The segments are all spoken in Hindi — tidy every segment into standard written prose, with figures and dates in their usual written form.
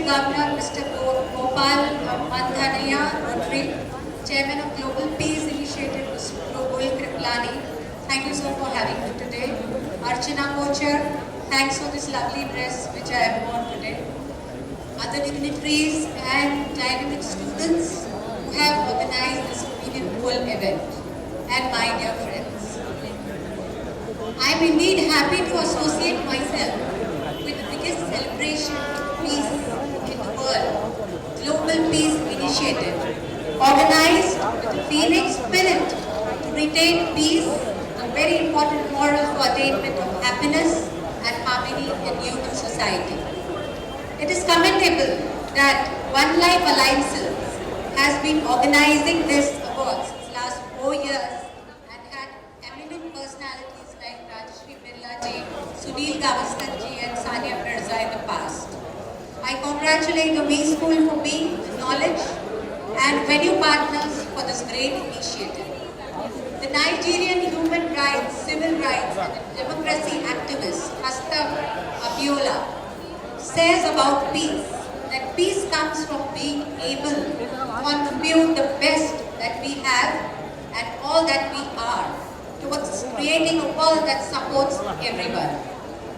esteemed Governor Mr. Gopal Mandhanaya Rotary, Chairman of Global Peace Initiative, Mr. Prabul Kriplani. Thank you, sir, for having me today. Archana Kochar, thanks for this lovely dress which I have worn today. Other dignitaries and dynamic students who have organized this meaningful event. And my dear friends, I am indeed happy to associate myself with the biggest celebration of peace in the world, Global Peace Initiative, organized with the feeling spirit to retain peace, a very important moral for attainment of happiness and harmony in human society. It is commendable that One Life Alliances has been organizing this award since last 4 years and had eminent personalities like Rajshri Birla ji, Sunil Gavaskar ji and Sania Mirza in the past. I congratulate the V School for being the knowledge and venue partners for this great initiative. The Nigerian human rights, civil rights and democracy activist Hasta Abiola says about peace that peace comes from being able to contribute the best that we have and all that we are towards creating a world that supports everyone.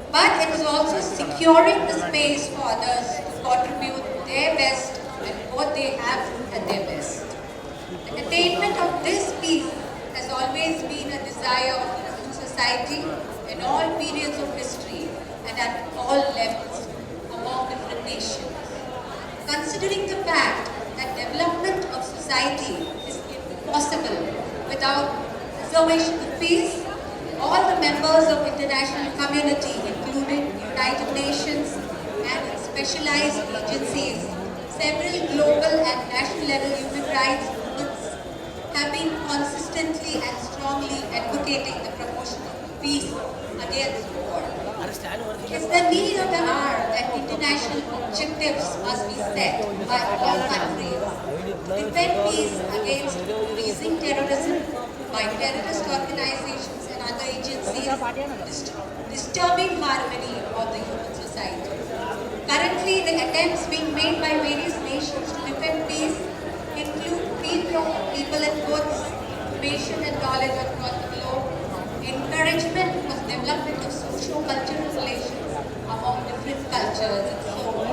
But it is also securing the space for others to contribute their best and what they have at their best. The attainment of this peace has always been a desire of human society in all periods of history and at all levels among different nations. Considering the fact that development of society is impossible without preservation of peace, all the members of international community, including United Nations and its specialized agencies, several global and national level human rights movements have been consistently and strongly advocating the promotion of peace against war. It is the need of the hour that international objectives must be set by all countries to defend peace against increasing terrorism by terrorist organizations and other agencies disturbing harmony of the human society. Currently, the attempts being made by various nations to defend peace include free flow of people and goods, information and knowledge across the globe, encouragement of development of socio-cultural relations among different cultures and so on.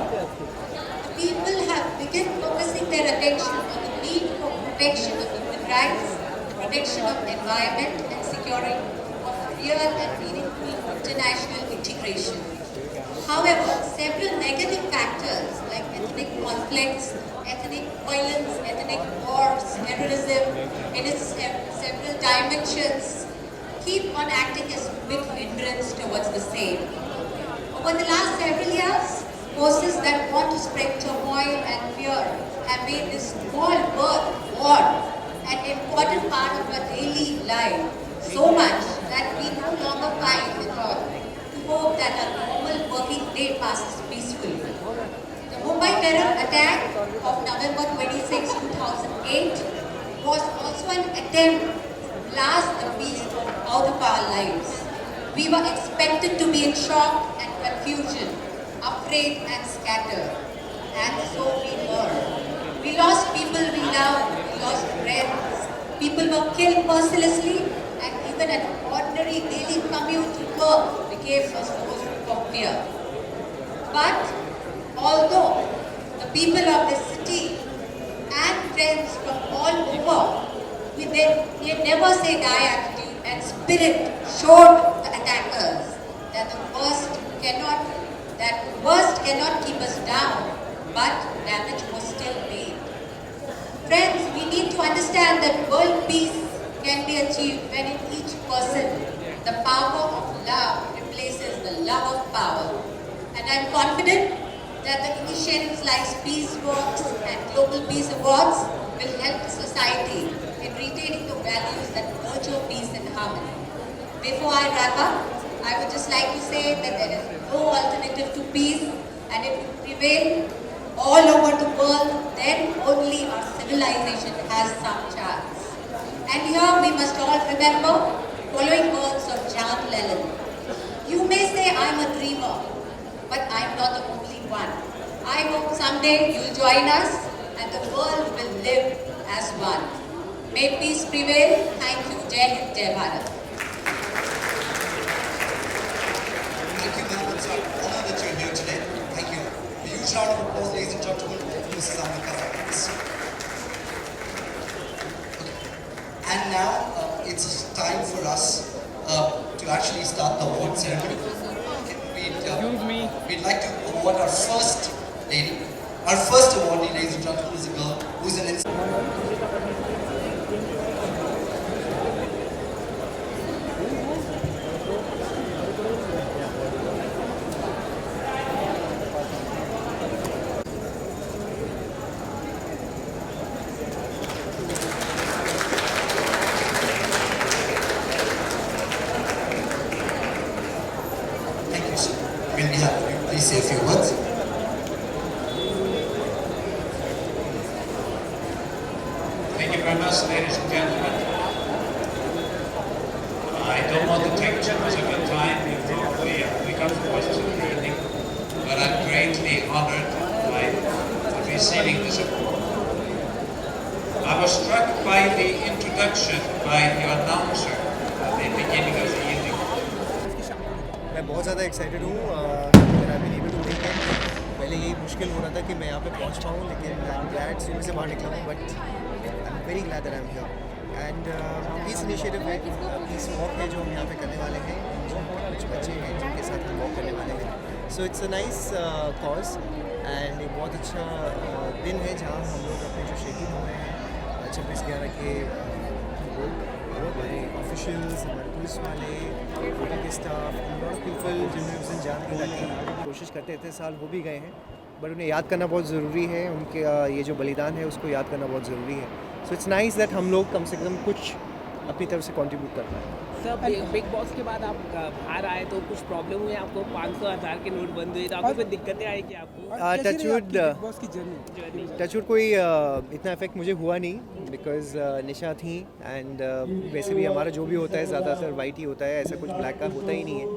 The people have begun focusing their attention on the need for protection of human rights, protection of environment and securing of real and meaningful international integration. However, several negative factors like ethnic conflicts, ethnic violence, ethnic wars, terrorism in its several dimensions keep on acting as big hindrance towards the same. Over the last several years, forces that want to spread turmoil and fear have made this small word war an important part of our daily life, so much that we no longer find the thought to hope that our normal working day passes peacefully. The Mumbai terror attack of November 26, 2008 was also an attempt to blast the peace out of our lives. We were expected to be in shock and confusion, afraid and scattered. And so we were. We lost people we loved, we lost friends. People were killed mercilessly and even an ordinary daily commute to work became a source of fear. But although the people of the city and friends from all over, with their never say die attitude and spirit showed the attackers that the worst cannot keep us down, but damage was still made. Friends, we need to understand that world peace can be achieved when in each person the power of love replaces the love of power. And I am confident that the initiatives like Peace Walks and Global Peace Awards will help society in retaining the values that nurture peace and harmony. Before I wrap up, I would just like to say that there is no alternative to peace, and if it prevails all over the world, then only our civilization has some chance. And here we must all remember following words of John Lennon. You may say I'm a dreamer, but I'm not the only one. I hope someday you'll join us and the world will live as one. May peace prevail. Thank you. Jai Hind, Jai Bharat. Thank you, ma'am. It's an honor that you're here today. Thank you. A huge round of applause, ladies and gentlemen. Mrs. Amrita Phares. And now it's time for us to actually start the award ceremony. We'd like to award our first lady. Our first awardee, ladies and gentlemen, is a girl who's an Thank you, sir. Will we have you please say a few words? Thank you very much, ladies and gentlemen. I don't want to take too much of your time before we come to questions of the evening, but I'm greatly honored by receiving this award. I was struck by the introduction by the announcer at the beginning of the evening. मैं बहुत ज़्यादा एक्साइटेड हूँ पहले यही मुश्किल हो रहा था कि मैं यहाँ पे पहुँच पाऊँ, लेकिन ग्लैड सुबह से बाहर निकला हूँ, but I am very glad that I am here. And piece initiative है, पीस वॉक है जो हम यहाँ पे करने वाले हैं, जो कुछ बच्चे हैं जिनके साथ हम वॉक करने वाले हैं। So it's a nice cause and एक बहुत अच्छा दिन है जहाँ हम लोग अपने जो शहीद हुए हैं 26/11 के लोग, हमारे ऑफिशियल्स, हमारे पुलिस वाले, होटल के स्टाफ, लॉट ऑफ पीपल जिन्होंने उस दिन जान दी ताकि कोशिश करते इतने साल हो भी गए हैं, बट उन्हें याद करना बहुत ज़रूरी है, उनके ये जो बलिदान है उसको याद करना बहुत ज़रूरी है। सो इट्स नाइस दैट हम लोग कम से कम कुछ अपनी तरफ से कंट्रीब्यूट कर पाए। सर बिग बॉस के बाद आप बाहर आए तो कुछ प्रॉब्लम हुई आपको? 500,000 के नोट बंद हुए तो आपको कोई दिक्कतें आई कि आपको? टचवुड कोई इतना इफेक्ट मुझे हुआ नहीं, बिकॉज निशा थी एंड वैसे भी हमारा जो भी होता है ज़्यादातर वाइट ही होता है, ऐसा कुछ ब्लैक का होता ही नहीं है।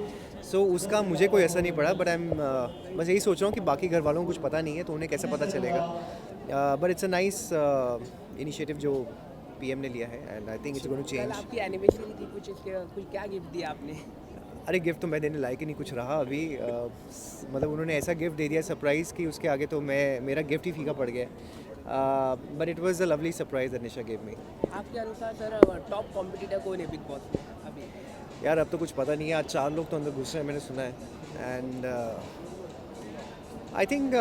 सो उसका मुझे कोई असर नहीं पड़ा, बट आई एम बस यही सोच रहा हूँ कि बाकी घर वालों को कुछ पता नहीं है तो उन्हें कैसे पता चलेगा। But it's a nice initiative जो पीएम ने लिया है and I think it's going to change. आपकी एनिवर्सरी थी, कुछ क्या गिफ्ट दिया आपने? अरे गिफ्ट तो मैं देने लायक ही नहीं कुछ रहा अभी, मतलब उन्होंने ऐसा गिफ्ट दे दिया सरप्राइज़ कि उसके आगे तो मेरा गिफ्ट ही फीका पड़ गया। But it was a lovely surprise that Nisha gave me. आपके अनुसार सर टॉप कॉम्पिटिटर कौन है बिग बॉस में अभी? यार अब तो कुछ पता नहीं है, आज 4 लोग तो अंदर घुस रहे हैं मैंने सुना है, एंड आई थिंक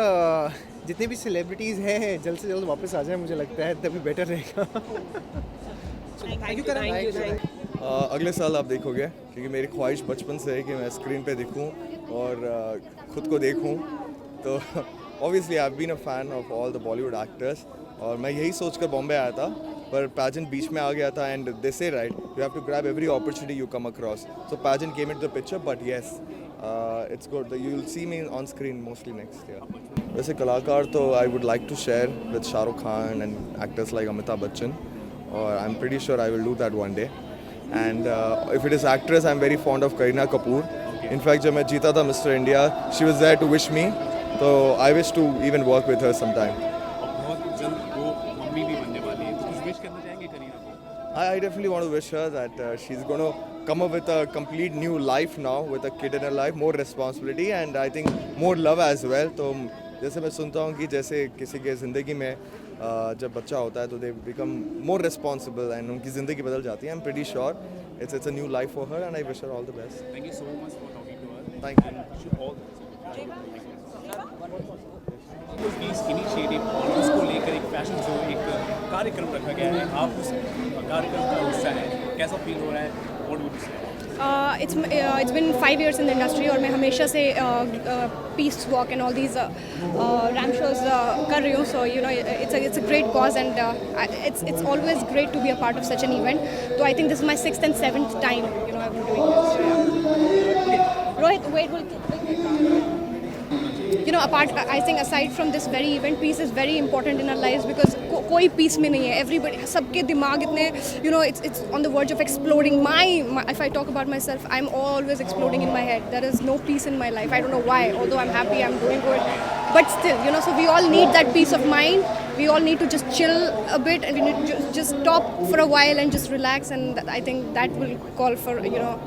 जितने भी सेलिब्रिटीज़ हैं जल्द से जल्द वापस आ जाएं, मुझे लगता है तभी बेटर रहेगा। Thank you. अगले साल आप देखोगे, क्योंकि मेरी ख्वाहिश बचपन से है कि मैं स्क्रीन पे दिखूं और खुद को देखूं, तो obviously I have been a fan of all the Bollywood actors, और मैं यही सोचकर बॉम्बे आया था, पर पैजेंट बीच में आ गया था, and they say right you have to grab every opportunity you come across, so pageant came into the picture, but yes it's good, you will see me on screen mostly next year. वैसे कलाकार तो I would like to share with Shahrukh Khan and actors like Amitabh Bachchan, और I am pretty sure I will do that one day. And if it is actress, I'm very fond of Kareena Kapoor. In fact, जब मैं जीता था Mr. India, she was there to wish me. So I wish to even work with her sometime. बहुत जल्द वो मम्मी भी बनने वाली है, कुछ विश करना चाहेंगे करीना को? I definitely want to wish her that she's going to come up with a complete new life now, with a kid in her life, more responsibility, and I think more love as well. तो जैसे मैं सुनता हूँ कि जैसे किसी के ज़िंदगी में जब बच्चा होता है तो they become more responsible and उनकी ज़िंदगी बदल जाती है। I am pretty sure it's a new life for her, and I wish her all the best. Thank you so much for talking to us. Thank you. Peace initiative और उसको लेकर एक फैशन शो, एक कार्यक्रम रखा गया है, आप उस कार्यक्रम का हिस्सा है, कैसा फील हो रहा है? व्हाट वुड यू से? It's been 5 years in the industry और मैं हमेशा से peace walk and all these ram shows कर रही हूँ, so you know it's a great cause and it's always great to be a part of such an event. So I think this is my 6th and 7th time I'm doing this. Rohit, wait, will you know, apart, I think aside from this very event, peace is very important in our lives because कोई peace में नहीं है. Everybody, सबके दिमाग इतने, you know, it's on the verge of exploding. If I talk about myself, I'm always exploding in my head. There is no peace in my life. I don't know why. Although I'm happy, I'm doing good, but still, you know, so we all need that peace of mind. We all need to just chill a bit and we need to just stop for a while and just relax, and I think that will call for, you know,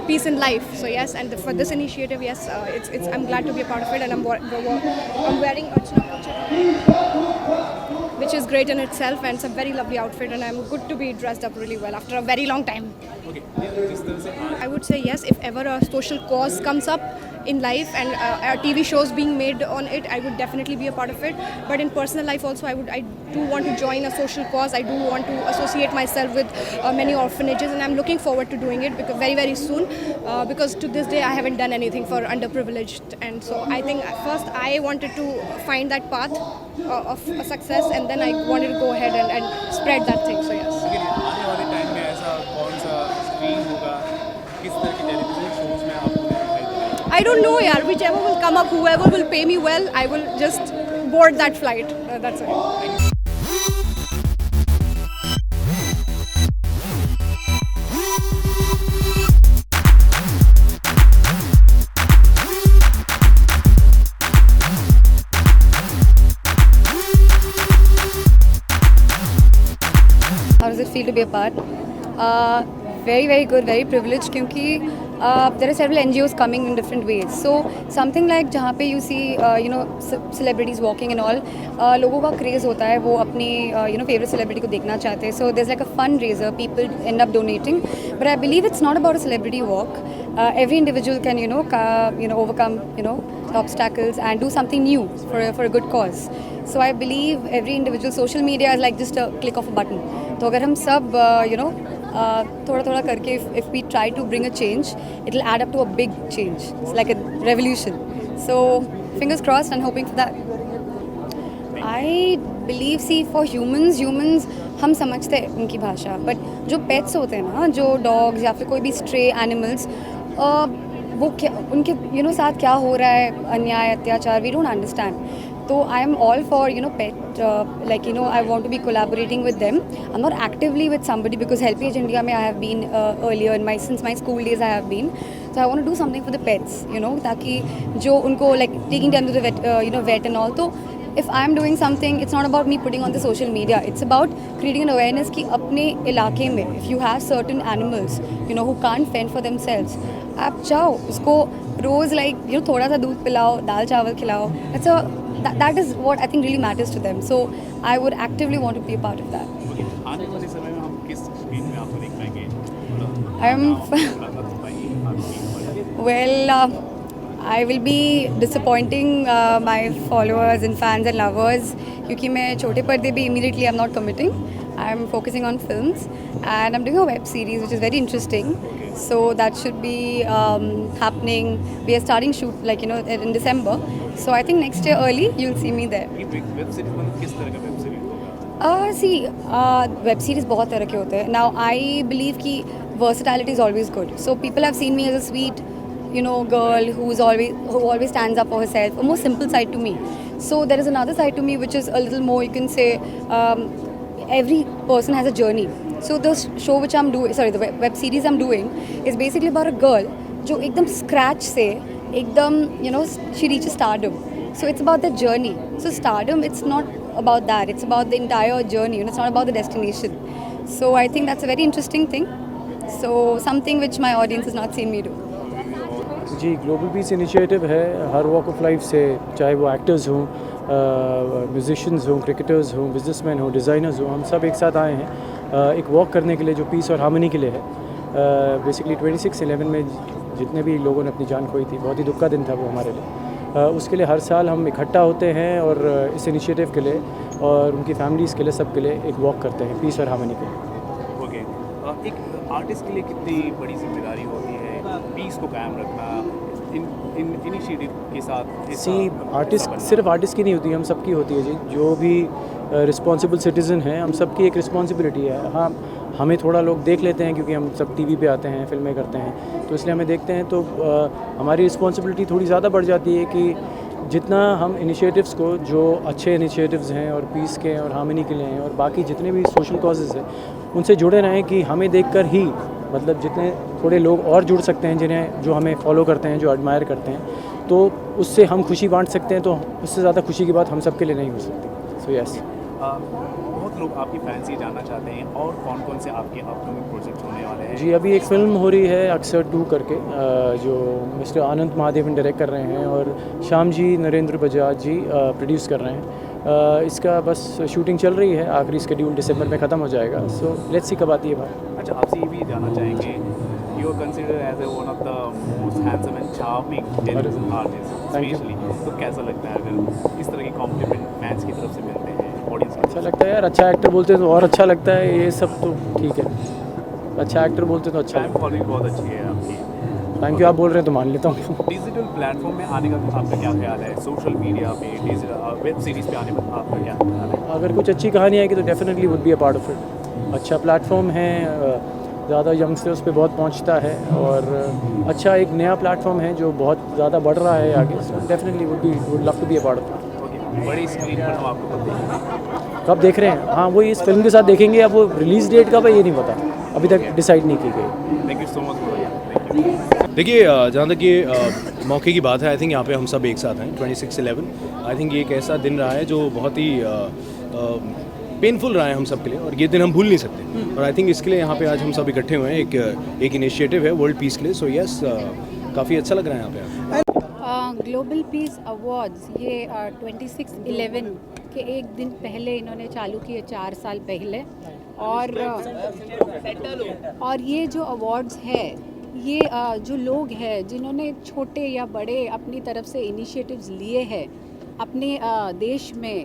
peace in life. So yes, and for this initiative, yes, I'm glad to be a part of it, and I'm wearing Archana Kochhar, which is great in itself, and it's a very lovely outfit, and I'm good to be dressed up really well after a very long time. Okay, जिस तरह से आज I would say yes, if ever a social cause comes up in life and TV shows being made on it, I would definitely be a part of it. But in personal life also, I do want to join a social cause. I do want to associate myself with many orphanages, and I'm looking forward to doing it because very soon. Because to this day I haven't done anything for underprivileged, and so I think first I wanted to find that path of success, and then I wanted to go ahead and spread that thing. So yes. लेकिन आने वाले टाइम में ऐसा कौन सा स्ट्रीम होगा, किस तरह की टेलीविजन शोज में आपको दिखाई देगा? I don't know, yaar. Whichever will come up, whoever will pay me well, I will just board that flight. That's it. How does it feel to be a part? Very good, very privileged क्योंकि there are several NGOs coming in different ways. So something like जहाँ पे you see celebrities walking and all, लोगों का craze होता है, वो अपनी favorite celebrity को देखना चाहते हैं. So there's like a fundraiser, people end up donating. But I believe it's not about a celebrity walk. Every individual can overcome the obstacles and do something new for a good cause. So I believe every individual, social media is like just a click of a button. तो अगर हम सब थोड़ा करके if we try to bring a change, it'll add up to a big change. It's like a revolution. So fingers crossed and hoping for that. I believe, see, for humans हम समझते हैं उनकी भाषा, but जो pets होते हैं ना, जो dogs या फिर कोई भी stray animals, वो क्या उनके साथ क्या हो रहा है, अन्याय अत्याचार, we don't understand. So I am all for pet, I want to be collaborating with them. I'm not actively with somebody because HelpAge India I have been earlier since my school days I have been. So I want to do something for the pets, ताकि जो उनको like taking them to the vet, vet and all. So if I am doing something, it's not about me putting on the social media. It's about creating an awareness कि अपने इलाके में if you have certain animals, who can't fend for themselves, आप जाओ उसको रोज थोड़ा सा दूध पिलाओ, दाल चावल खिलाओ. That is what I think really matters to them. So I would actively want to be a part of that. Okay, आने वाले समय में हम किस स्क्रीन में आपको देख पाएंगे? Well, I will be disappointing my followers and fans and lovers क्योंकि मैं छोटे पर्दे भी immediately I'm not committing. I'm focusing on films and I'm doing a web series which is very interesting. So that should be happening. We are starting shoot in December. So I think next year early you'll see me there. ये वेब सीरीज मतलब किस तरह का वेब सीरीज होगा? See, web series बहुत तरह के होते हैं. Now I believe कि versatility is always good. So people have seen me as a sweet, girl who always stands up for herself. A more simple side to me. So there is another side to me which is a little more, you can say, every person has a journey. So the show which I'm doing, the web series I'm doing is basically about a girl जो एकदम scratch से एकदम she reaches stardom. So it's about the journey. So stardom, it's not about that. It's about the entire journey. It's not about the destination. So I think that's a very interesting thing. So something which my audience has not seen me do. जी, ग्लोबल पीस इनिशिएटिव है. हर वॉक ऑफ लाइफ से, चाहे वो एक्टर्स हों, म्यूजिशियंस हों, क्रिकेटर्स हों, बिजनेसमैन हों, डिज़ाइनर्स हों, हम सब एक साथ आए हैं एक वॉक करने के लिए जो पीस और हार्मनी के लिए है. बेसिकली 26/11 में जितने भी लोगों ने अपनी जान खोई थी, बहुत ही दुख का दिन था वो हमारे लिए. उसके लिए हर साल हम इकट्ठा होते हैं और इस इनिशिएटिव के लिए और उनकी फैमिलीज़ के लिए, सब के लिए एक वॉक करते हैं पीस और हार्मनी के लिए. ओके, एक आर्टिस्ट के लिए कितनी बड़ी जिम्मेदारी होती है पीस को कायम रखना इन इनिशिएटिव के साथ? आर्टिस्ट सिर्फ आर्टिस्ट की नहीं होती, हम सबकी होती है जी. जो भी रिस्पॉन्सिबल सिटीज़न हैं, हम सबकी एक रिस्पॉन्सिबिलिटी है. हाँ, हमें थोड़ा लोग देख लेते हैं क्योंकि हम सब टीवी पे आते हैं, फिल्में करते हैं, तो इसलिए हमें देखते हैं, तो हमारी रिस्पॉन्सिबिलिटी थोड़ी ज़्यादा बढ़ जाती है कि जितना हम इनिशिएटिव्स को, जो अच्छे इनिशिएटिव्स हैं और पीस के हैं और हार्मनी के लिए हैं और बाकी जितने भी सोशल कॉजेज़ हैं, उनसे जुड़े रहें कि हमें देखकर ही मतलब जितने थोड़े लोग और जुड़ सकते हैं, जिन्हें जो हमें फॉलो करते हैं, जो एडमायर करते हैं, तो उससे हम खुशी बांट सकते हैं। तो उससे ज़्यादा खुशी की बात हम सब के लिए नहीं हो सकती। सो यस, बहुत लोग आपकी फैंस ये जानना चाहते हैं और कौन कौन से आपके अपकमिंग प्रोजेक्ट होने वाले हैं। जी, अभी एक फ़िल्म हो रही है अक्सर 2 करके, जो मिस्टर आनंद महादेवन डायरेक्ट कर रहे हैं और श्याम जी नरेंद्र बजाज जी प्रोड्यूस कर रहे हैं। इसका बस शूटिंग चल रही है, आखिरी स्केड्यूल दिसंबर में ख़त्म हो जाएगा। सो लेट्स सी कब आती है बात। अच्छा, आपसे ये भी जानना चाहेंगे, you are considered as one of the most handsome and charming television artist specially, तो कैसा लगता है अगर इस तरह के कॉम्प्लीमेंट फैंस की तरफ से मिलते हैं ऑडियंस को? अच्छा लगता है यार, अच्छा एक्टर बोलते हैं तो और अच्छा लगता है। ये सब तो ठीक है, अच्छा एक्टर बोलते तो अच्छा फैन फॉलोइंग बहुत अच्छी है आपकी। थैंक यू, आप बोल रहे हैं तो मान लेता हूँ। डिजिटल प्लेटफॉर्म में आने का आपका क्या ख्याल है? सोशल मीडिया पे, डिजिटल वेब सीरीज़ पे आने पर आपका क्या ख्याल है? अगर कुछ अच्छी कहानी आएगी तो definitely would be a part of it. अच्छा प्लेटफॉर्म है, ज़्यादा यंगस्टर्स पे बहुत पहुंचता है और अच्छा एक नया प्लेटफॉर्म है जो बहुत ज़्यादा बढ़ रहा है आगे। So definitely would love to be a part of it. बड़ी स्क्रीन पर हम आपको कब देखेंगे? कब देख रहे हैं? हाँ, वो इस फिल्म के साथ देखेंगे। अब वो रिलीज़ डेट कब है ये नहीं पता, अभी तक डिसाइड नहीं की गई। Thank you so much for thank you. देखिए, जहाँ तक ये मौके की बात है, आई थिंक यहाँ पे हम सब एक साथ हैं। 26/11 आई थिंक ये एक ऐसा दिन रहा है जो बहुत ही पेनफुल रहा है हम सब के लिए और ये दिन हम भूल नहीं सकते। और आई थिंक इसके लिए यहाँ पे आज हम सब इकट्ठे हुए हैं। एक इनिशिएटिव है वर्ल्ड पीस के लिए। सो यस, काफ़ी अच्छा लग रहा है यहाँ पे। ग्लोबल पीस अवार्ड्स ये 26/11 के एक दिन पहले इन्होंने चालू किए, 4 साल पहले। और ये जो अवार्ड्स है, ये जो लोग हैं जिन्होंने छोटे या बड़े अपनी तरफ से इनिशिएटिव्स लिए हैं अपने देश में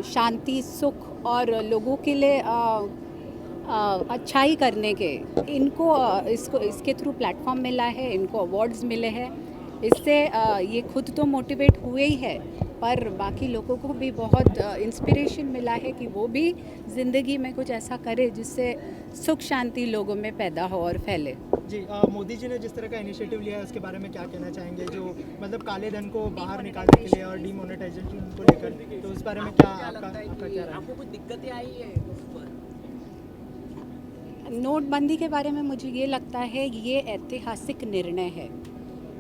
शांति, सुख और लोगों के लिए अच्छाई करने के, इनको इसके थ्रू प्लेटफॉर्म मिला है, इनको अवार्ड्स मिले हैं। इससे ये खुद तो मोटिवेट हुए ही है, पर बाकी लोगों को भी बहुत इंस्पिरेशन मिला है कि वो भी ज़िंदगी में कुछ ऐसा करे जिससे सुख शांति लोगों में पैदा हो और फैले। जी, मोदी जी ने जिस तरह का इनिशिएटिव लिया है उसके बारे में क्या कहना चाहेंगे? जो मतलब काले धन को बाहर निकालने के लिए और डीमोनेटाइजेशन को लेकर, तो उस बारे में क्या आपका क्या राय? आपको कुछ दिक्कतें आई है उस पर? नोटबंदी के बारे में मुझे ये लगता है ये ऐतिहासिक निर्णय है।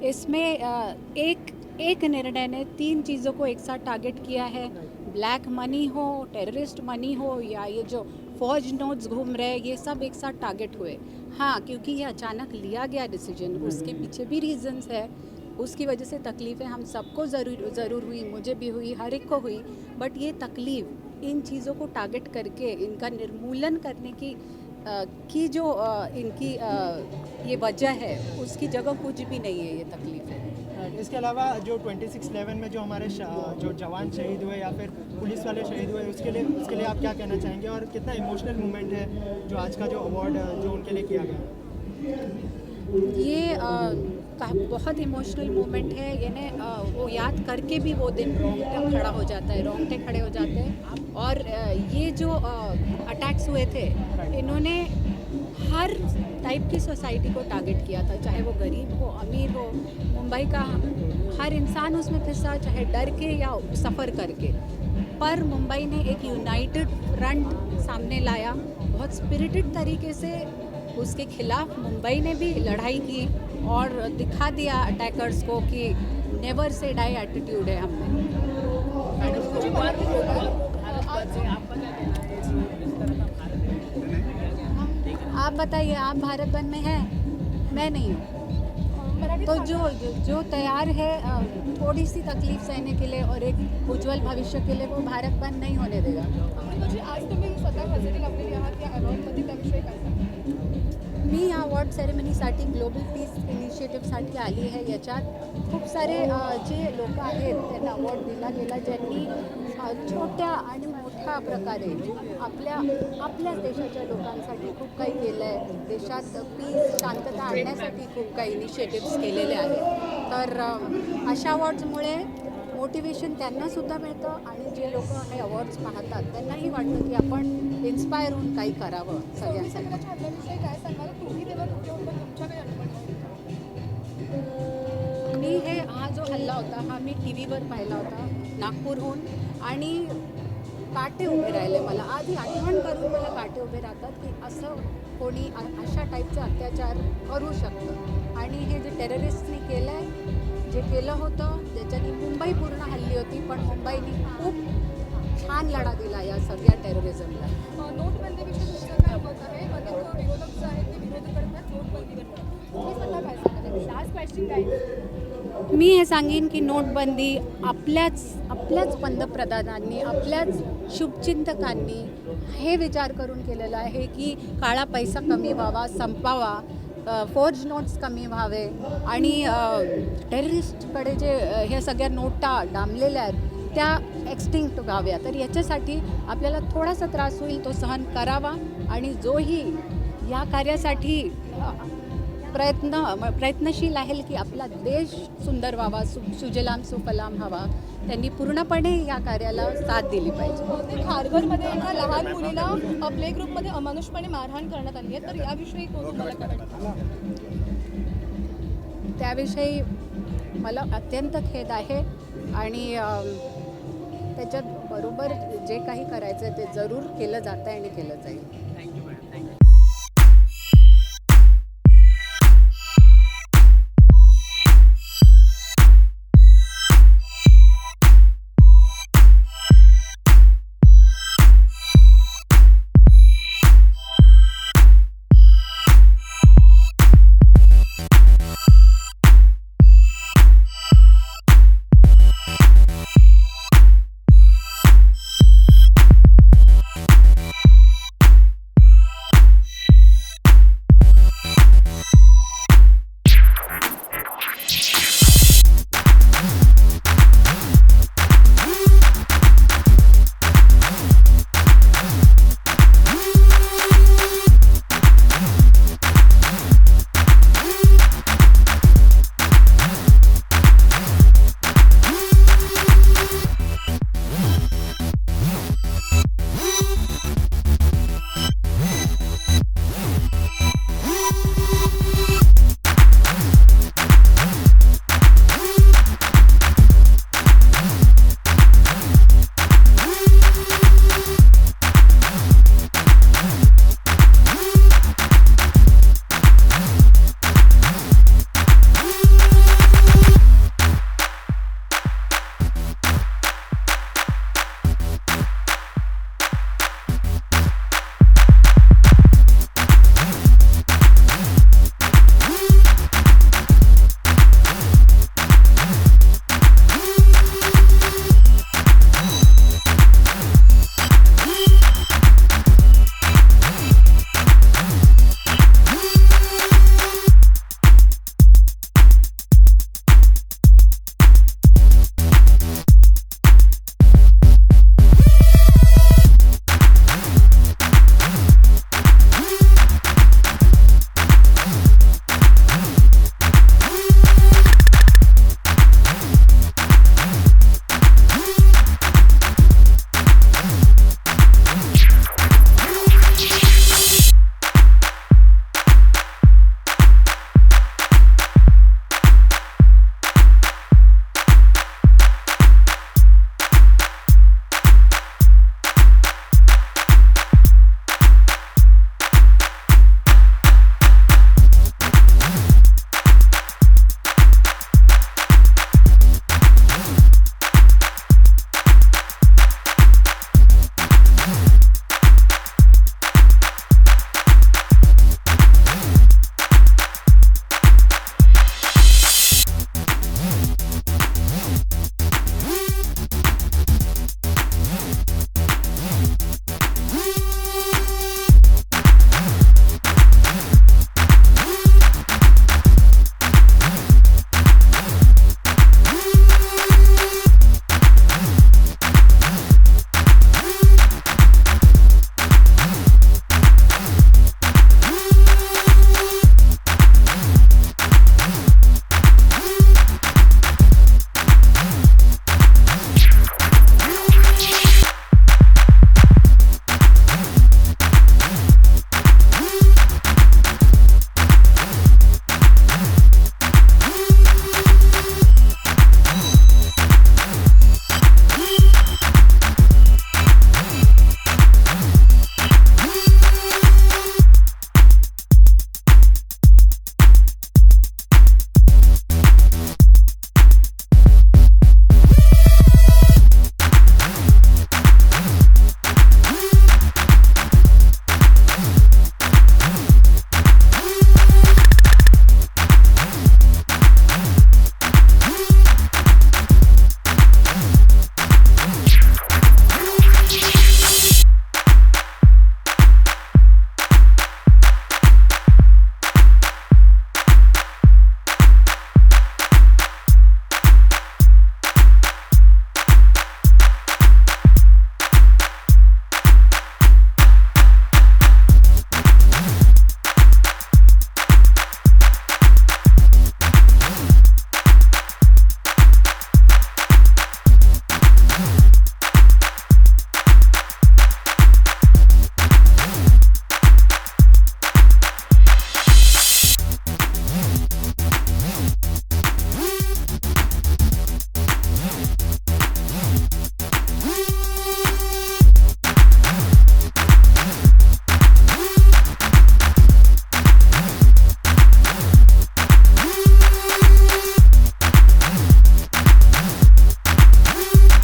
इसमें एक निर्णय ने 3 चीज़ों को एक साथ टारगेट किया है। ब्लैक मनी हो, टेररिस्ट मनी हो, या ये जो फौज नोट्स घूम रहे हैं, ये सब एक साथ टारगेट हुए। हाँ, क्योंकि ये अचानक लिया गया डिसीजन, उसके पीछे भी रीजंस है। उसकी वजह से तकलीफ़ें हम सबको ज़रूर हुई, मुझे भी हुई, हर एक को हुई। बट ये तकलीफ़ इन चीज़ों को टारगेट करके इनका निर्मूलन करने की जो इनकी ये वजह है, उसकी जगह कुछ भी नहीं है ये तकलीफ़ है। इसके अलावा जो 26/11 में जो हमारे जो जवान शहीद हुए या फिर पुलिस वाले शहीद हुए, उसके लिए आप क्या कहना चाहेंगे? और कितना इमोशनल मोमेंट है जो आज का जो अवार्ड जो उनके लिए किया गया? ये बहुत इमोशनल मोमेंट है। यानी वो याद करके भी वो दिन रोंगटे खड़े हो जाते हैं। और ये जो अटैक्स हुए थे, इन्होंने हर टाइप की सोसाइटी को टारगेट किया था, चाहे वो गरीब हो, अमीर हो। मुंबई का हर इंसान उसमें फंसा, चाहे डर के या सफ़र करके। पर मुंबई ने एक यूनाइटेड फ्रंट सामने लाया, बहुत स्पिरिटेड तरीके से उसके खिलाफ मुंबई ने भी लड़ाई की और दिखा दिया अटैकर्स को कि नेवर से डाई एटीट्यूड है हम में। आप बताइए, आप भारत बंद में हैं? मैं नहीं हूँ। तो जो तैयार है थोड़ी सी तकलीफ सहने के लिए और एक उज्जवल भविष्य के लिए, वो भारत बंद नहीं होने देगा। आज तुम्ही स्वतः खासदारी आपली आहात या अवॉर्डमध्ये त्याविषयी काय सांगा? मी या अवॉर्ड सेरेमनीसाठी ग्लोबल पीस इनिशिएटिव्हसाठी आली आहे। याच्यात खूप सारे जे लोक आहेत त्यांना अवॉर्ड दिला गेला, ज्यांनी छोट्या आणि मोठ्या प्रकारे आपल्याच देशाच्या लोकांसाठी खूप काही केलं आहे। देशात पीस, शांतता आणण्यासाठी खूप काही इनिशिएटिव्स केलेले आहेत। तर अशा अवॉर्ड्समुळे मोटिवेशन त्यांनासुद्धा मिळतं आणि जे लोक हे अवॉर्ड्स पाहतात त्यांनाही वाटतं की आपण इन्स्पायर होऊन काही करावं सगळ्यांसाठी। आपल्याविषयी काय सांगाल? तुम्ही तेव्हा कुठे होता, तुमच्या काही आठवणी? मी आणि हा जो हल्ला होता हा मी टी व्हीवर पाहिला होता नागपूरहून, आणि काटे उभे राहिले मला. आधी आठवण करून मला काटे उभे राहतात की असं कोणी अशा टाईपचे अत्याचार करू शकतं. आणि हे जे टेररिस्टनी केलं आहे, जे केलं होतं ज्याच्यानी मुंबई पूर्ण हल्ली होती, पण मुंबईनी खूप छान लढा दिला या सगळ्या टेररिझमला. नोटबंदीविषयी तुमचं काय मत आहे? अनेक विरोधक जे आहेत ते विरोध करतात नोटबंदीवर. तुम्ही स्वतः काय सांगाल? लास्ट क्वेश्चन काय? मी हे सांगेन की नोटबंदी आपल्याच पंतप्रधानांनी, आपल्याच शुभचिंतकांनी हे विचार करून केलेला आहे की काळा पैसा कमी व्हावा, संपावा, फोर्ज नोट्स कमी व्हावे, आणि टेररिस्टकडे जे ह्या सगळ्या नोटा डांबलेल्या आहेत त्या एक्सटिंक्ट व्हाव्या. तर याच्यासाठी आपल्याला थोडासा त्रास होईल, तो सहन करावा. आणि जोही या कार्यासाठी प्रयत्नशील आहे की आपला देश सुंदर व्हावा, सुजलाम सुफलाम व्हावा, त्यांनी पूर्णपणे या कार्याला साथ दिली पाहिजे. ते खारघरमध्ये एका लहान मुलीला प्ले ग्रुपमध्ये अमानुषपणे मारहाण करण्यात आली आहे, तर याविषयी तुम्हाला काय वाटतं? त्याविषयी मला अत्यंत खेद आहे, आणि त्याच्यात बरोबर जे काही करायचं आहे ते जरूर केलं जातं आणि केलं जाईल. Thank you madam, thank you.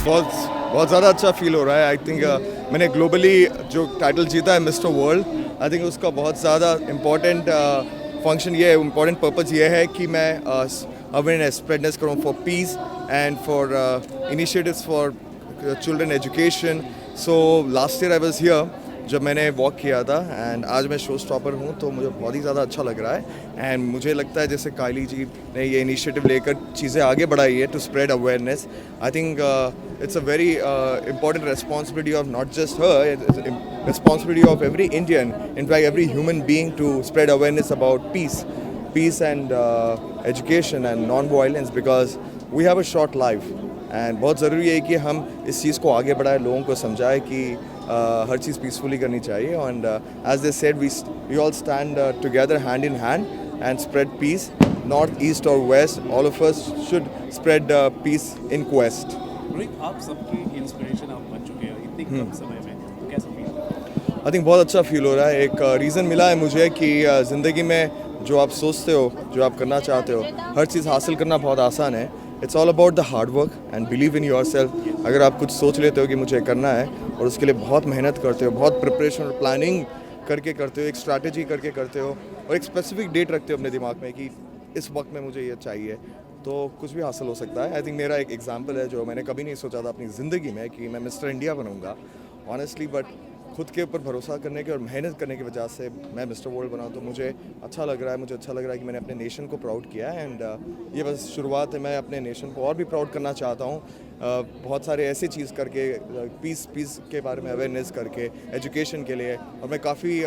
बहुत बहुत ज़्यादा अच्छा फील हो रहा है। आई थिंक मैंने ग्लोबली जो टाइटल जीता है मिस्टर वर्ल्ड, आई थिंक उसका बहुत ज़्यादा इम्पॉर्टेंट फंक्शन ये है, इम्पॉर्टेंट पर्पज़ ये है कि मैं अवेयरनेस स्प्रेडनेस करूँ for piece and for initiatives for children education. So last year I was here जब मैंने वॉक किया था एंड आज मैं शो स्टॉपर हूँ, तो मुझे बहुत ही ज़्यादा अच्छा लग रहा है। एंड मुझे लगता है जैसे कायली जी ने ये इनिशिएटिव लेकर चीज़ें आगे बढ़ाई है to spread awareness, I think it's a very important responsibility of not just her, it's responsibility of every Indian, in fact every human being to spread awareness about peace and education and non-violence, because we have a short life and बहुत ज़रूरी है कि हम इस चीज़ को आगे बढ़ाएं, लोगों को समझाएं कि हर चीज़ पीसफुली करनी चाहिए। And as they said, we all stand together hand in hand and spread peace, north, east or west, all of us should spread peace in quest. Rohit, आप सबकी इंस्पिरेशन आप बन चुके हो इतने कम समय में, तो कैसा फील हो रहा है? आई थिंक बहुत अच्छा फील हो रहा है। एक रीज़न मिला है मुझे कि ज़िंदगी में जो आप सोचते हो, जो आप करना चाहते हो, हर चीज़ हासिल करना बहुत आसान है। It's all about the hard work and believe in your self. अगर आप कुछ सोच लेते हो कि मुझे करना है और उसके लिए बहुत मेहनत करते हो, बहुत प्रिपरेशन और प्लानिंग करके करते हो, एक स्ट्रैटेजी करके करते हो और एक स्पेसिफिक डेट रखते हो अपने दिमाग में कि इस वक्त में मुझे ये चाहिए, तो कुछ भी हासिल हो सकता है। आई थिंक मेरा एक एग्जाम्पल है जो मैंने कभी नहीं सोचा था अपनी ज़िंदगी में कि मैं मिस्टर इंडिया बनूंगा ऑनेस्टली, बट खुद के ऊपर भरोसा करने के और मेहनत करने की वजह से मैं मिस्टर वर्ल्ड बना, तो मुझे अच्छा लग रहा है। मुझे अच्छा लग रहा है कि मैंने अपने नेशन को प्राउड किया है एंड ये बस शुरुआत है। मैं अपने नेशन को और भी प्राउड करना चाहता हूँ, बहुत सारे ऐसी चीज़ करके, पीस के बारे में अवेयरनेस करके, एजुकेशन के लिए, और मैं काफ़ी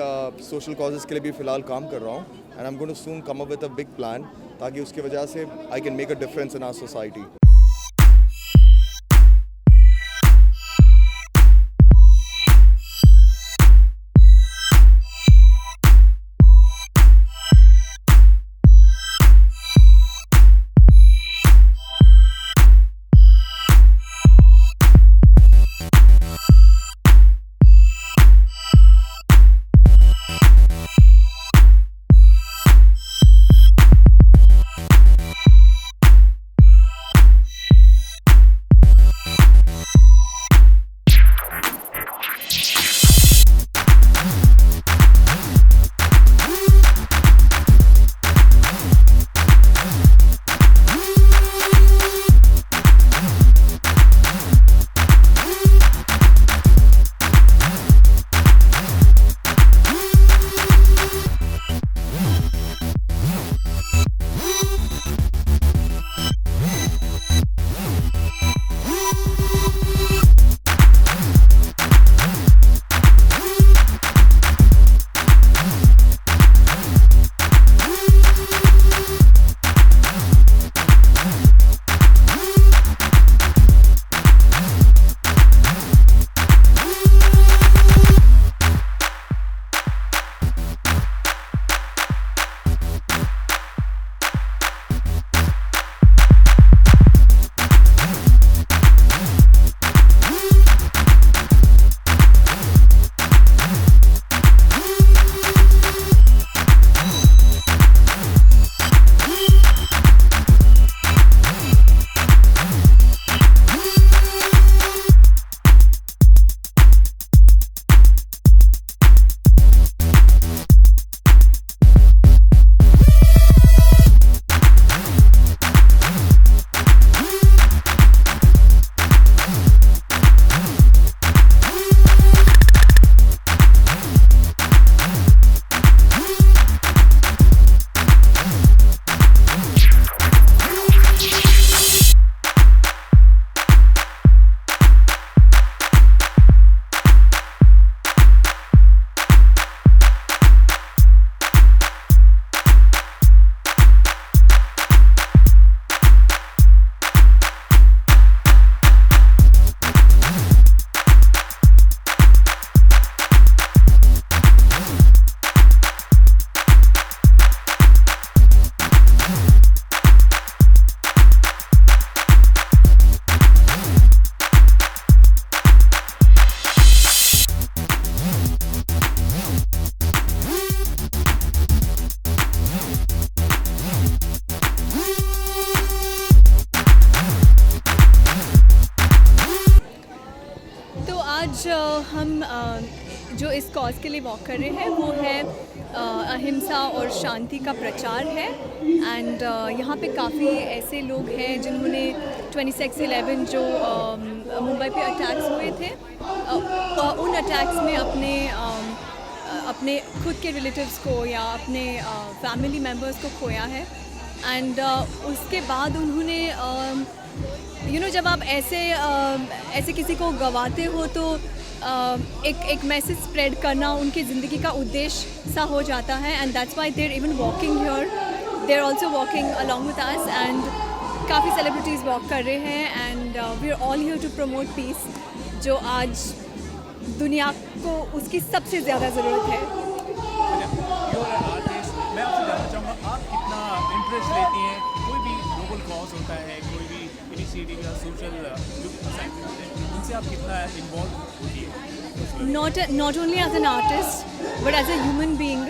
सोशल कॉजेज़ के लिए भी फ़िलहाल काम कर रहा हूँ and I am going to soon come up with a big plan, ताकि उसकी वजह से I can make a difference in our society. आज हम जो इस कॉज के लिए वॉक कर रहे हैं वो है अहिंसा और शांति का प्रचार है। एंड यहाँ पे काफ़ी ऐसे लोग हैं जिन्होंने 26/11 जो मुंबई पे अटैक्स हुए थे, उन अटैक्स में अपने खुद के रिलेटिव्स को या अपने फैमिली मेम्बर्स को खोया है। एंड उसके बाद उन्होंने जब आप ऐसे किसी को गवाते हो तो एक मैसेज स्प्रेड करना उनकी ज़िंदगी का उद्देश्य सा हो जाता है। And that's why they're even walking here, they're also walking along with us. And काफ़ी सेलिब्रिटीज़ वॉक कर रहे हैं and we are all here to promote peace, जो आज दुनिया को उसकी सबसे ज़्यादा ज़रूरत है। मैं आपसे जानना चाहूँगा, आप कितना इंटरेस्ट लेती हैं कोई भी ग्लोबल कॉज होता है, कोई भी इनिशिएटिव या सोशल जो असाइनमेंट होते हैं, उनसे आप कितना इन्वॉल्व होती है? Not only as an artist but as a human being,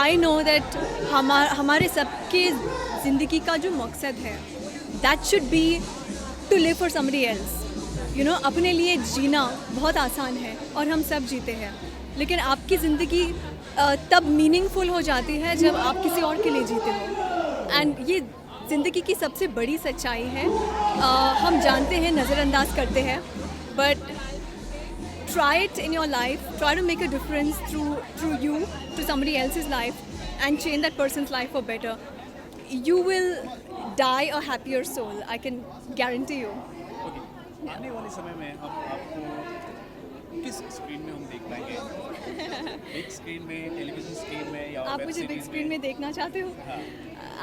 I know that हमारे सबके ज़िंदगी का जो मकसद है that should be to live for somebody else. अपने लिए जीना बहुत आसान है और हम सब जीते हैं, लेकिन आपकी ज़िंदगी तब मीनिंगफुल हो जाती है जब आप किसी और के लिए जीते हो। एंड ये ज़िंदगी की सबसे बड़ी सच्चाई है। हम जानते हैं, नज़रअंदाज करते हैं, but try it in your life, try to make a difference through you to somebody else's life and change that person's life for better. You will die a happier soul, I can guarantee you. आने वाले समय में अब आपको किस स्क्रीन में हम देख पाएंगे? बिग स्क्रीन में, टेलीविजन स्क्रीन में या आप वेब मुझे बिग सीरीज स्क्रीन में देखना चाहते हो?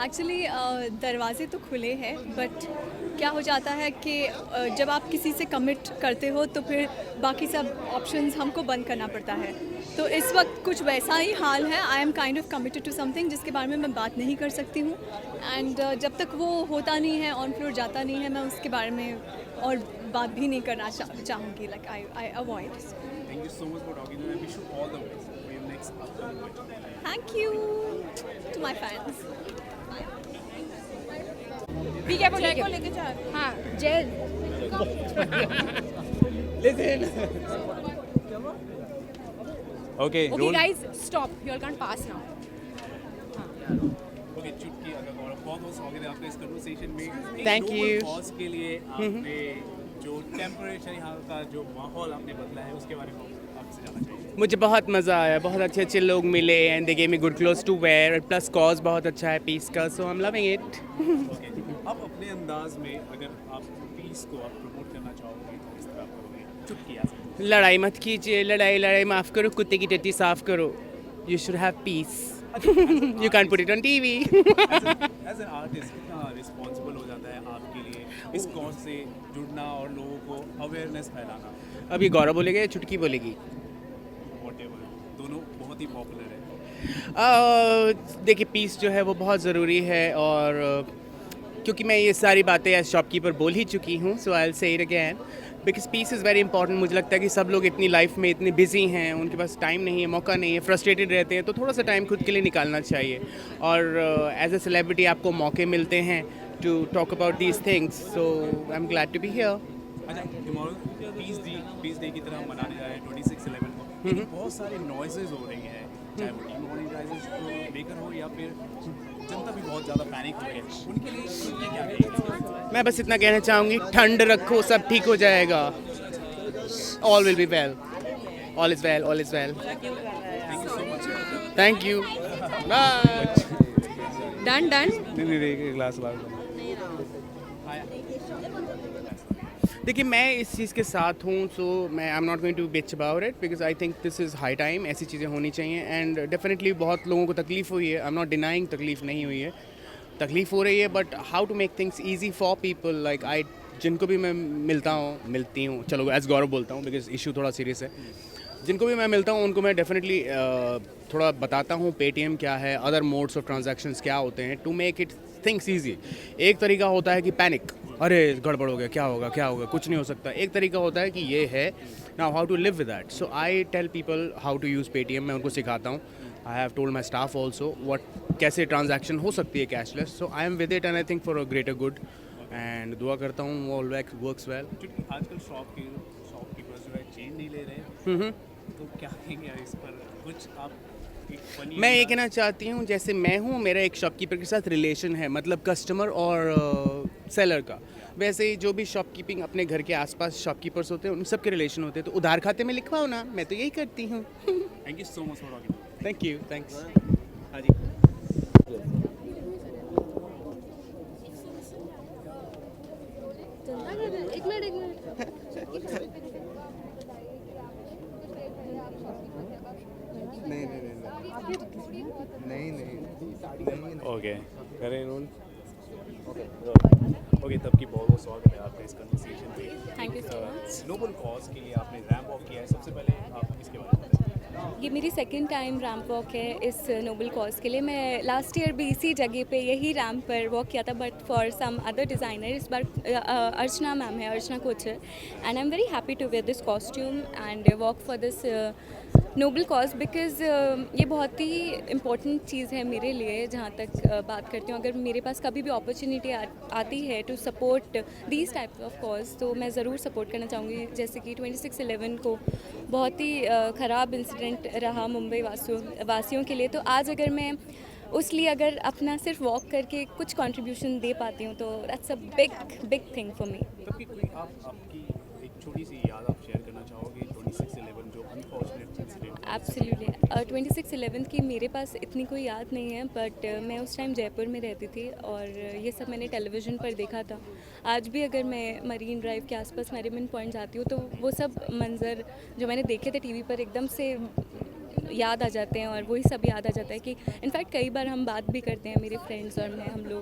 एक्चुअली दरवाजे तो खुले हैं, बट क्या हो जाता है कि जब आप किसी से कमिट करते हो तो फिर बाकी सब ऑप्शंस हमको बंद करना पड़ता है। तो इस वक्त कुछ वैसा ही हाल है। I am kind of committed to something जिसके बारे में मैं बात नहीं कर सकती हूँ। एंड जब तक वो होता नहीं है, ऑन फ्लोर जाता नहीं है, मैं उसके बारे में और बात भी नहीं करना चाहूँगी। Like I avoid. Thank you so much for talking and I wish you all the best for your next upcoming project. Thank you to my fans. भी क्या बोले को लेके जा? हाँ, जय। Listen. Okay, Okay, guys, stop. You all can't pass now. Okay, चुटकी अगर गौरव बहुत स्वागत है आपका इस कन्वर्सेशन में। Thank you. कॉज के लिए आपने जो टेम्परेचर यहाँ का जो माहौल आपने बदला है उसके बारे में आपसे जानना चाहिए। मुझे बहुत मज़ा आया, बहुत अच्छे अच्छे लोग मिले and they gave me good clothes to wear, plus cause बहुत अच्छा है पीस का, so I am loving it. अब अपने अंदाज में अगर आप पीस को आप प्रमोट करना चाहोगे तो किस तरह करोगे? चुटकी ऐसे लड़ाई मत कीजिए, लड़ाई माफ़ करो, कुत्ते की टट्टी साफ़ करो। You should have peace, you can put it on TV. As an artist कितना रिस्पॉन्सिबल हो जाता है आपके लिए इस कॉज से जुड़ना और लोगों को अवेयरनेस फैलाना? अभी गौरव बोलेगा या चुटकी बोलेगी? व्हाटएवर, दोनों बहुत ही पॉपुलर है। देखिए, पीस जो है वो बहुत ज़रूरी है, और क्योंकि मैं ये सारी बातें एज शॉपकीपर बोल ही चुकी हूँ, so I will say it again, because peace is very important. मुझे लगता है कि सब लोग इतनी लाइफ में इतने बिजी हैं, उनके पास टाइम नहीं है, मौका नहीं है, फ्रस्ट्रेटेड रहते हैं, तो थोड़ा सा टाइम खुद के लिए निकालना चाहिए। और एज अ सेलिब्रिटी आपको मौके मिलते हैं to talk about these things, so I am glad to be here. अच्छा, टुमारो पीस डे की तरह मनाने जा रहे हैं 26/11 को, लेकिन बहुत सारे नॉइजेज हो रही हैं, चाहे वो डिमोनेटाइजेशन को लेकर हो या फिर जनता भी बहुत ज़्यादा पैनिक हो रही है, उनके लिए क्या कहेंगे? मैं बस इतना कहना चाहूँगी, ठंड रखो, सब ठीक हो जाएगा। All will be well, all is well, all is well. Thank you, bye. Done. नहीं, ग्लास देखिए, मैं इस चीज़ के साथ हूँ, सो मैं I am not going to bitch about it, because I think this is high time, ऐसी चीज़ें होनी चाहिए। एंड डेफिनेटली बहुत लोगों को तकलीफ़ हुई है, आई एम नॉट डिनाइंग तकलीफ़ नहीं हुई है, तकलीफ़ हो रही है, but how to make things easy for people like I, जिनको भी मैं मिलती हूँ, चलो एज गौरव बोलता हूँ बिकॉज इशू थोड़ा सीरियस है, जिनको भी मैं मिलता हूँ उनको मैं डेफिनेटली थोड़ा बताता हूँ पेटीएम क्या है, अदर मोड्स ऑफ ट्रांजैक्शंस क्या होते हैं, to make it things easy. एक तरीका होता है कि पैनिक, अरे गड़बड़ हो गया, क्या होगा, कुछ नहीं हो सकता। एक तरीका होता है कि ये है, now how to live with that. So I tell people how to use Paytm, मैं उनको सिखाता हूँ। I have told my staff also कैसे ट्रांजैक्शन हो सकती है cashless, so I am with it and I think for a greater good, and दुआ करता हूँ ऑल वर्क्स वेल। आजकल शॉपकीपर्स जो है चेन नहीं ले रहे, तो क्या कहेंगे इस पर? कुछ आप मैं ये कहना चाहती हूँ, जैसे मैं हूँ, मेरा एक शॉपकीपर के साथ रिलेशन है, मतलब कस्टमर और सेलर का, वैसे ही जो भी शॉपकीपिंग अपने घर के आसपास शॉपकीपर्स होते हैं उन सब के रिलेशन होते हैं, तो उधार खाते में लिखवाओ ना, मैं तो यही करती हूँ। Thank you so much for talking. Thank you, thanks. हाँ जी। एक मिनट नहीं ओके करें नून। ओके तब की बहुत बहुत स्वागत है आपका इस कन्वर्सेशन पे। Thank you so much. Noble cause के लिए आपने रैंप वॉक किया है, सबसे पहले आप इसके बारे में बताइए। ये मेरी सेकंड टाइम रैम्प वॉक है इस नोबल कॉज के लिए। मैं लास्ट ईयर भी इसी जगह पे यही रैम्प पर वॉक किया था, but for some other designer. इस बार अर्चना मैम है, Archana Kochhar, and I am very happy to wear this costume and walk for this noble cause because ये बहुत ही इम्पोर्टेंट चीज़ है मेरे लिए। जहाँ तक बात करती हूँ, अगर मेरे पास कभी भी अपॉर्चुनिटी आती है to support these type of cause, तो मैं ज़रूर सपोर्ट करना चाहूँगी। जैसे कि 26/11 को बहुत ही ख़राब इंसिडेंट रहा मुंबई वासियों के लिए, तो आज अगर मैं उस लिए अगर अपना सिर्फ वॉक करके कुछ कंट्रीब्यूशन दे पाती हूँ, तो that's a big thing for me. तब की कोई आपकी एक छोटी सी याद आप शेयर करना चाहोगे 26/11 जो अनफॉर्चुनेट इंसिडेंट? एब्सोल्युटली। 26/11 की मेरे पास इतनी कोई याद नहीं है, बट मैं उस टाइम जयपुर में रहती थी और ये सब मैंने टेलीविज़न पर देखा था। आज भी अगर मैं मरीन ड्राइव के आसपास नरीमन पॉइंट जाती हूँ, तो वो सब मंज़र जो मैंने देखे थे टीवी पर एकदम से याद आ जाते हैं, और वही सब याद आ जाता है कि इनफैक्ट कई बार हम बात भी करते हैं, मेरे फ्रेंड्स और मैं, हम लोग।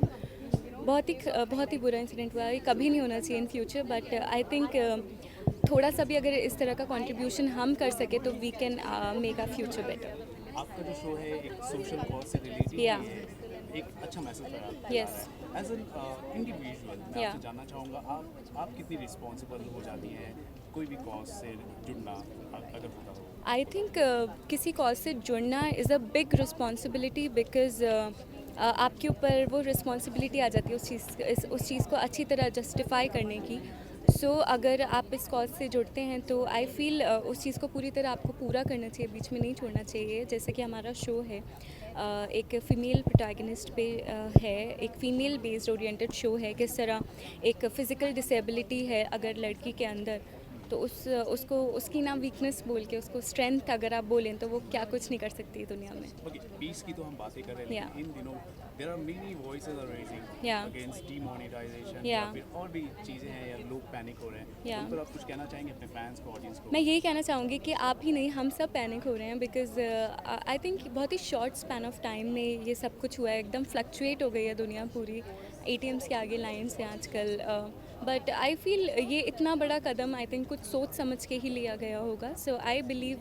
बहुत ही बुरा इंसिडेंट हुआ, ये कभी नहीं होना चाहिए in future, but I think थोड़ा सा भी अगर इस तरह का कंट्रीब्यूशन हम कर सके तो we can make our future better. आपका जो शो है एक सोशल कॉज से रिलेटेड Yeah. है, एक अच्छा मैसेज है आपका। Yes. एज एन इंडिविजुअल मैं Yeah. आपसे जानना चाहूँगा, आप कितनी रिस्पॉन्सिबल हो जाती हैं कोई भी कॉज से जुड़ना अगर होता हो? आई थिंक किसी कॉज से जुड़ना is a big responsibility, because आपके ऊपर वो रिस्पॉन्सिबिलिटी आ जाती है उस चीज़ को अच्छी तरह जस्टिफाई करने की। सो अगर आप इस कॉज से जुड़ते हैं तो आई फील उस चीज़ को पूरी तरह आपको पूरा करना चाहिए, बीच में नहीं छोड़ना चाहिए। जैसे कि हमारा शो है एक फ़ीमेल प्रोटैगनिस्ट पे है, एक फ़ीमेल बेस्ड ओरिएंटेड शो है। किस तरह एक फ़िज़िकल डिसेबिलिटी है अगर लड़की के अंदर, तो उसको उसकी ना वीकनेस बोल के उसको स्ट्रेंथ अगर आप बोलें तो वो क्या कुछ नहीं कर सकती दुनिया में। ओके पीस की तो हम बातें कर रहे हैं, Yeah. लेकिन इन दिनों there are many voices are raising Yeah. Against demonetization Yeah. या फिर और भी चीज़ें हैं, या लोग पैनिक हो रहे हैं। Yeah. उन पर आप कुछ कहना चाहेंगे अपने फैंस को, ऑडियंस को? मैं यही कहना चाहूँगी कि आप ही नहीं, हम सब पैनिक हो रहे हैं, बिकॉज आई थिंक बहुत ही शॉर्ट स्पैन ऑफ टाइम में ये सब कुछ हुआ है। एकदम फ्लक्चुएट हो गई है दुनिया पूरी, ATMs के आगे लाइन्स हैं आजकल। बट आई फील ये इतना बड़ा कदम आई थिंक कुछ सोच समझ के ही लिया गया होगा। So I believe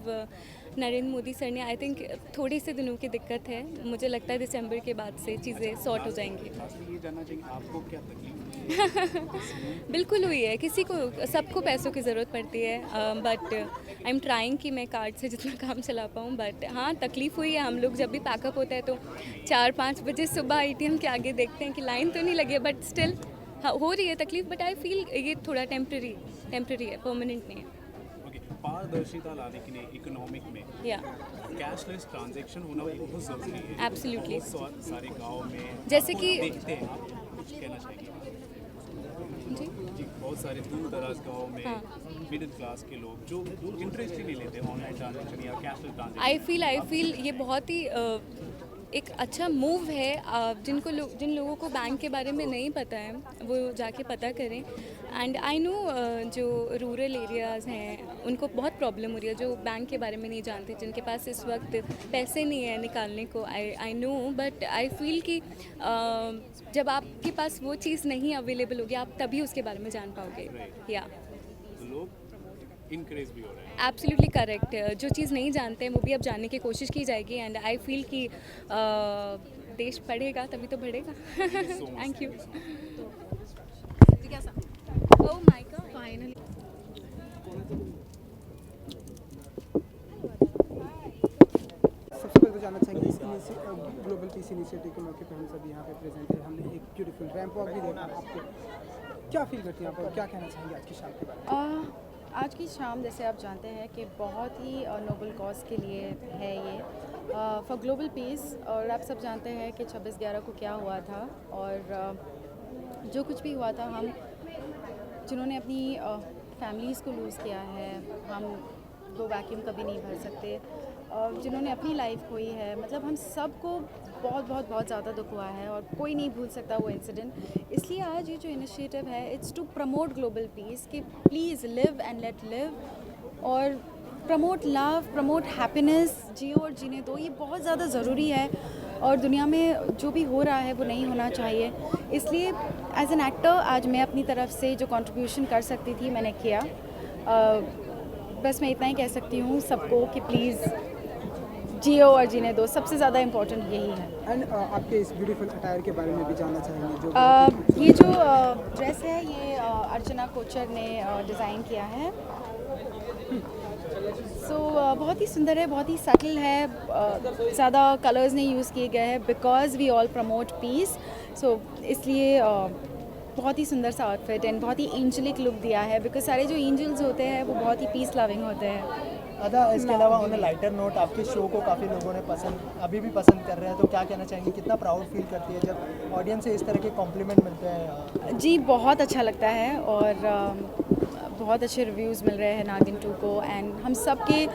Narendra Modi sir ने, आई थिंक थोड़े से दिनों की दिक्कत है, मुझे लगता है दिसंबर के बाद से चीज़ें सॉर्ट हो जाएंगी। लास्टली ये जानना चाहेंगे आपको क्या तकलीफ बिल्कुल हुई है, किसी को सबको पैसों की ज़रूरत पड़ती है, बट आई एम ट्राइंग कि मैं कार्ड से जितना काम चला पाऊँ। बट हाँ, तकलीफ़ हुई है। हम लोग जब भी पैकअप होता है तो 4-5 बजे सुबह ATM के आगे देखते हैं कि लाइन तो नहीं लगी है, बट स्टिल हाँ हो रही है तकलीफ़। बट आई फील ये थोड़ा टेम्प्रेरी है, परमानेंट नहीं है। ओके पारदर्शिता लाने के लिए इकोनॉमिक में या कैशलेस ट्रांजैक्शन होना बहुत ज़रूरी है। Absolutely. बहुत सारे गाँव में जैसे कि- देखते हैं, आप कुछ कहना चाहेंगे? जी बहुत सारे दूर दराज गाँव में मिडिल क्लास के लोग जो इंटरेस्ट ही नहीं लेते ऑनलाइन ट्रांजैक्शन या कैशलेस ट्रांजैक्शन। आई फील ये बहुत ही एक अच्छा मूव है। जिन लोगों को बैंक के बारे में नहीं पता है वो जाके पता करें। एंड आई नो जो रूरल एरियाज़ हैं उनको बहुत प्रॉब्लम हो रही है, जो बैंक के बारे में नहीं जानते, जिनके पास इस वक्त पैसे नहीं है निकालने को। I know, but I feel कि जब आपके पास वो चीज़ नहीं अवेलेबल होगी आप तभी उसके बारे में जान पाओगे। या लोग इनक्रेज भी हो रहे हैं। Absolutely correct. जो चीज़ नहीं जानते हैं वो भी अब जानने की कोशिश की जाएगी। एंड आई फील कि देश बढ़ेगा तभी तो बढ़ेगा। Thank you. Oh my God, finally. सबसे पहले तो जानना चाहेंगे इस ग्लोबल पीस इनिशिएटिव के मौके पर हम सब यहाँ पे प्रेजेंट है। हमने एक ब्यूटीफुल रैंप वॉक भी देखा आपको, क्या फील करती हैं आप और क्या कहना चाहेंगे आज की शाम के बारे में? आज की शाम जैसे आप जानते हैं कि बहुत ही नोबल कॉज के लिए है ये फॉर ग्लोबल पीस। और आप सब जानते हैं कि 26/11 को क्या हुआ था और जो कुछ भी हुआ था, हम जिन्होंने अपनी फैमिलीज़ को लूज़ किया है, हम वो वैक्यूम कभी नहीं भर सकते। और जिन्होंने अपनी लाइफ खोई है, मतलब हम सबको बहुत ज़्यादा दुख हुआ है और कोई नहीं भूल सकता वो इंसिडेंट। इसलिए आज ये जो इनिशिएटिव है, it's to promote global peace कि please live and let live और प्रमोट लव, प्रमोट हैप्पीनेस, जियो और जीने दो। ये बहुत ज़्यादा ज़रूरी है और दुनिया में जो भी हो रहा है वो नहीं होना चाहिए। इसलिए एज एन एक्टर आज मैं अपनी तरफ से जो कंट्रीब्यूशन कर सकती थी मैंने किया। बस मैं इतना ही कह सकती हूँ सबको कि प्लीज़ जियो और जीने दो, सबसे ज़्यादा इम्पोर्टेंट यही है। एंड आपके इस ब्यूटीफुल अटायर के बारे में भी जानना चाहेंगे। ये जो ड्रेस है ये अर्चना कोचर ने डिज़ाइन किया है। बहुत ही सुंदर है, बहुत ही सटल है, ज़्यादा कलर्स नहीं यूज़ किए गए हैं because we all promote peace. इसलिए बहुत ही सुंदर सा आउटफिट एंड बहुत ही एंजेलिक लुक दिया है बिकॉज सारे जो एंजल्स होते हैं वो बहुत ही पीस लविंग होते हैं। अदा, इसके अलावा ऑन अ लाइटर नोट आपके शो को काफ़ी लोगों ने अभी भी पसंद कर रहे हैं, तो क्या कहना चाहेंगे, कितना प्राउड फील करती है जब ऑडियंस से इस तरह के कॉम्प्लीमेंट मिलते हैं? जी बहुत अच्छा लगता है और बहुत अच्छे रिव्यूज़ मिल रहे हैं नागिन 2 को एंड हम सब के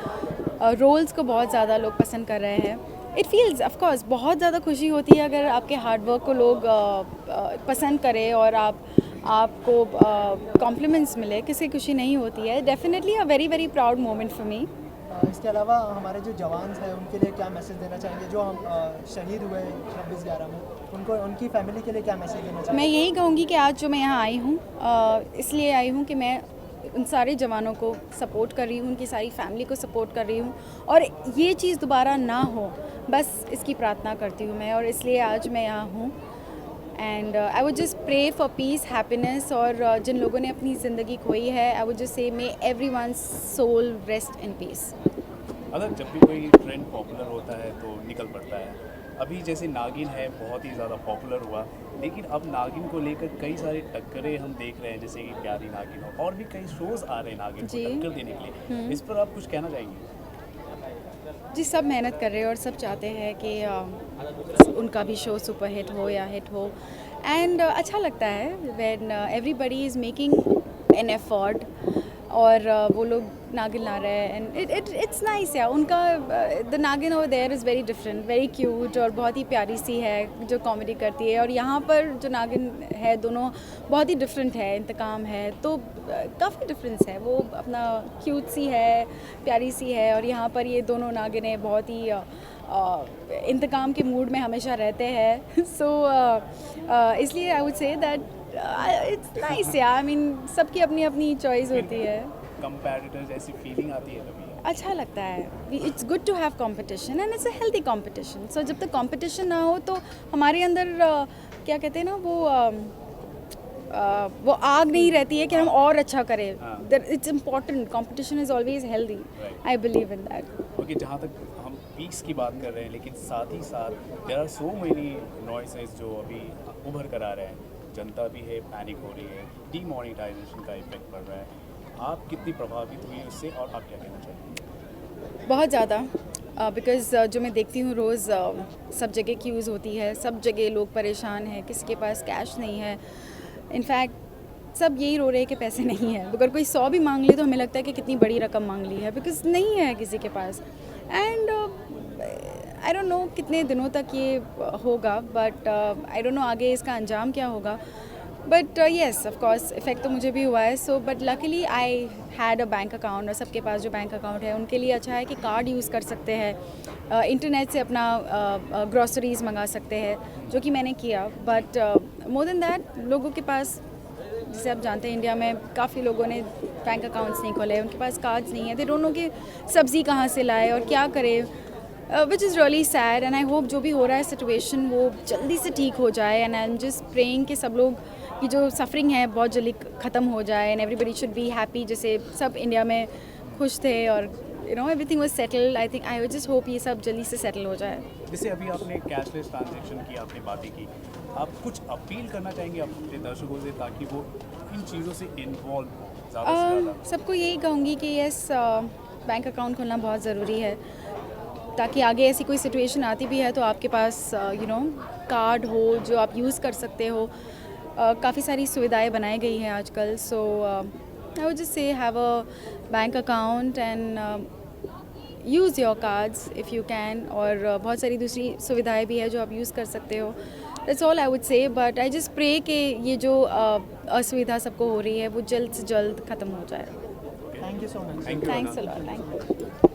रोल्स को बहुत ज़्यादा लोग पसंद कर रहे हैं। इट फील्स ऑफ कोर्स बहुत ज़्यादा खुशी होती है अगर आपके हार्डवर्क को लोग पसंद करें और आपको कॉम्प्लीमेंट्स मिले, किसी खुशी नहीं होती है। Definitely a very very proud moment for me. इसके अलावा हमारे जो जवान हैं उनके लिए क्या मैसेज देना चाहेंगे, जो हम शहीद हुए 26/11 में, उनको उनकी फैमिली के लिए क्या मैसेज देना चाहेंगे? मैं यही कहूँगी कि आज जो मैं यहाँ आई हूँ इसलिए आई हूँ कि मैं उन सारे जवानों को सपोर्ट कर रही हूँ, उनकी सारी फैमिली को सपोर्ट कर रही हूँ और ये चीज़ दोबारा ना हो, बस इसकी प्रार्थना करती हूँ मैं। और इसलिए आज मैं यहाँ हूँ and I would just pray for peace, happiness और जिन लोगों ने अपनी ज़िंदगी खोई है, आई would just say may everyone's soul rest in peace. अगर जब भी कोई ट्रेंड पॉपुलर होता है तो निकल पड़ता है। अभी जैसे नागिन है बहुत ही ज़्यादा पॉपुलर हुआ, लेकिन अब नागिन को लेकर कई सारे टक्करें हम देख रहे हैं, जैसे कि प्यारी नागिन हो और भी कई शोज़ आ रहे हैं नागिन को टक्कर देने के लिए। इस पर आप कुछ कहना चाहेंगे? जी सब मेहनत कर रहे हैं और सब चाहते हैं कि उनका भी शो सुपर हिट हो या हिट हो एंड अच्छा लगता है when everybody is making an effort और वो लोग नागिन ला रहे हैं एंड इट्स नाइस। या उनका the Naagin over there is very different, very cute और बहुत ही प्यारी सी है जो कॉमेडी करती है। और यहाँ पर जो नागिन है दोनों बहुत ही डिफरेंट है, इंतकाम है, तो काफ़ी डिफरेंस है। वो अपना क्यूट सी है, प्यारी सी है और यहाँ पर ये दोनों नागिनें बहुत ही इंतकाम के मूड में हमेशा रहते हैं। इसलिए आई would say that it's nice. या आई मीन सबकी अपनी अपनी चॉइस होती है। कंपैरिटर्स ऐसी फीलिंग आती है कभी? अच्छा लगता है। It's good to have competition and it's a healthy competition. So जब तक कंपटीशन ना हो तो हमारे अंदर क्या कहते हैं ना वो आग नहीं रहती है कि हम और अच्छा करें। It's important, competition is always healthy. I believe in that. Okay, जहाँ तक हम पीस की बात कर रहे हैं, लेकिन साथ ही साथ there are so many noises जो अभी उभर कर आ रहे हैं। जनता भी है, पैनिक हो रही है, डीमोनेटाइजेशन का इफेक्ट पड़ रहा है। आप कितनी प्रभावित हुई उससे और आप क्या कहना चाहेंगे? बहुत ज़्यादा, बिकॉज़ जो मैं देखती हूँ रोज़ सब जगह क्यूज़ होती है, सब जगह लोग परेशान हैं, किसी के पास कैश नहीं है। इनफैक्ट सब यही रो रहे हैं कि पैसे नहीं है। अगर कोई 100 भी मांग ले तो हमें लगता है कि कितनी बड़ी रकम मांग ली है, बिकॉज़ नहीं है किसी के पास। एंड आई डोंट नो कितने दिनों तक ये होगा, बट आई डोंट नो आगे इसका अंजाम क्या होगा। But yes of course effect तो मुझे भी हुआ है। But luckily I had a bank account और सबके पास जो बैंक अकाउंट है उनके लिए अच्छा है कि कार्ड यूज़ कर सकते हैं, इंटरनेट से अपना ग्रॉसरीज़ मंगा सकते हैं, जो कि मैंने किया। बट मोर देन दैट लोगों के पास, जैसे आप जानते हैं इंडिया में काफ़ी लोगों ने बैंक अकाउंट्स नहीं खोले, उनके पास कार्ड्स नहीं है। दे डोंट नो कि सब्ज़ी कहाँ से लाए और क्या करे, which is really sad. And I hope जो भी हो रहा है सिचुएशन वो जल्दी से ठीक हो जाए and I am just praying कि सब लोग की जो सफरिंग है बहुत जल्दी ख़त्म हो जाए and everybody should be happy. जैसे सब इंडिया में खुश थे और you know everything was settled. I think I just hope ये सब जल्दी से सेटल हो जाए। जैसे अभी आपने कैशलेस ट्रांजैक्शन की, आपने बातें की, आप कुछ अपील करना चाहेंगे अपने दर्शकों से ताकि वो इन चीज़ों से इन्वॉल्व ज़्यादा से ज़्यादा? सबको यही कहूँगी कि यस बैंक अकाउंट खोलना बहुत ज़रूरी है, ताकि आगे ऐसी कोई सिचुएशन आती भी है तो आपके पास कार्ड हो जो आप यूज़ कर सकते हो। काफ़ी सारी सुविधाएं बनाई गई हैं आजकल, so I would just say have a bank account and use your cards if you can, और बहुत सारी दूसरी सुविधाएं भी है जो आप यूज़ कर सकते हो। That's all I would say, but I just pray कि ये जो असुविधा सबको हो रही है वो जल्द से जल्द ख़त्म हो जाए। Thank you so much. Thanks a lot, thank you.